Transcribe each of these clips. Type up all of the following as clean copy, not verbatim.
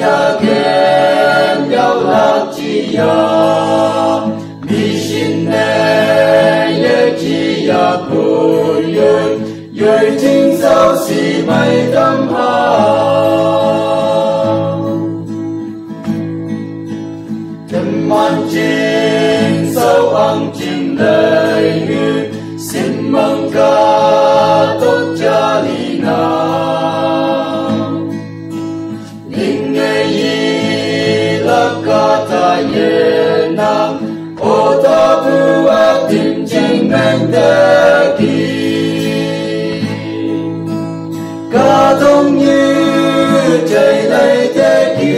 ya kem yao la chi ya mi xin ne ye chi ya bu yơi yơi chính sao si mây tâm ha thầm man trên sâu ăn chim đời như xin mong ca tốt cha li na linh nghe yi la ca ta ye na ô ta bu a tim chinh men te ki ca thông như trời đây thế kỷ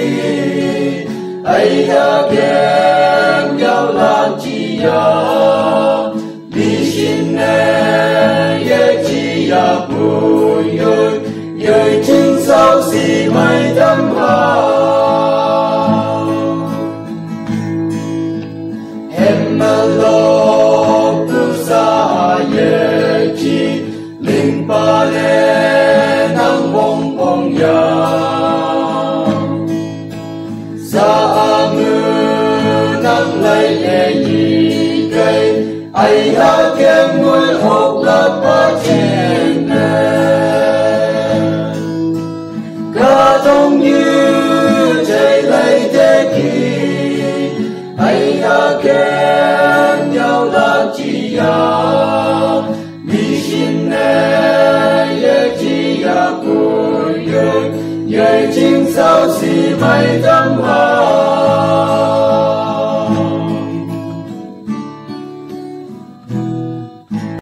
ai ya kem yao lan chi ya mi xin ne ye chi ya bu yơi yơi chính sao si mây tâm ha em mơ lo tu sa ye chi linh pa le nang bong bong ya sa mư nang lấy ye yi cây ai ha kem ngôi hộp lát ba trên ca thông như trời lấy thế kỷ ai ha kem nhau là chi ya mi xin ne ye chi ya bu yơi yơi chính sao si